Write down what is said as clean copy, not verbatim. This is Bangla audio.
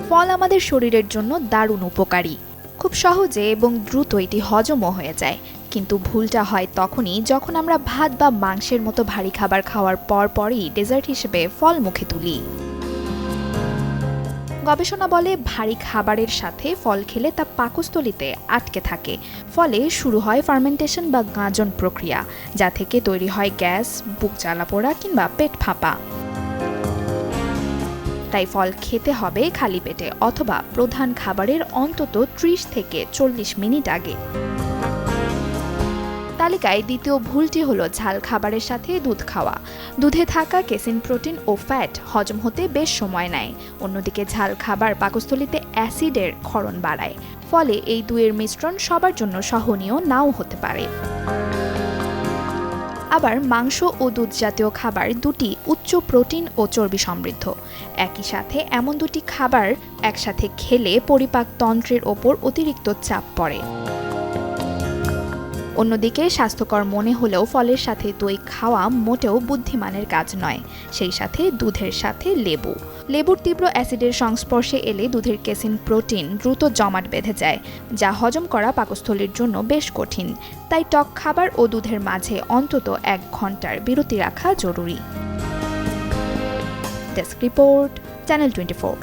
ফল আমাদের শরীরের জন্য দারুণ উপকারী। খুব সহজে এবং দ্রুত এটি হজমও হয়ে যায়। কিন্তু ভুলটা হয় তখনই যখন আমরা ভাত বা মাংসের মতো ভারী খাবার খাওয়ার পরই ডেজার্ট হিসেবে ফল মুখে তুলি। গবেষণা বলে ভারী খাবারের সাথে ফল খেলে তা পাকস্থলীতে আটকে থাকে, ফলে শুরু হয় ফার্মেন্টেশন বা গাঁজন প্রক্রিয়া, যা থেকে তৈরি হয় গ্যাস, বুক জ্বালাপোড়া কিংবা পেট ফাঁপা। তাই ফল খেতে হবে খালি পেটে অথবা প্রধান খাবারের অন্তত ৩০ থেকে ৪০ মিনিট আগে। তালিকায় দ্বিতীয় ভুলটি হলো ঝাল খাবারের সাথে দুধ খাওয়া। দুধে থাকা কেসিন, প্রোটিন ও ফ্যাট হজম হতে বেশ সময় নেয়। অন্যদিকে ঝাল খাবার পাকস্থলীতে অ্যাসিডের ক্ষরণ বাড়ায়, ফলে এই দুয়ের মিশ্রণ সবার জন্য সহনীয় নাও হতে পারে। আবার মাংস ও দুধ জাতীয় খাবার দুটি উচ্চ প্রোটিন ও চর্বি সমৃদ্ধ। একই সাথে এমন দুটি খাবার একসাথে খেলে পরিপাক তন্ত্রের ওপর অতিরিক্ত চাপ পড়ে। অন্যদিকে স্বাস্থ্যকর মনে হলেও ফলের সাথে দই খাওয়া মোটেও বুদ্ধিমানের কাজ নয়। সেই সাথে দুধের সাথে লেবুর তীব্র অ্যাসিডের সংস্পর্শে এলে দুধের কেসিন, প্রোটিন দ্রুত জমাট বেঁধে যায়, যা হজম করা পাকস্থলীর জন্য বেশ কঠিন। তাই টক খাবার ও দুধের মাঝে অন্তত ১ ঘন্টার বিরতি রাখা জরুরি। Desk report, channel 24।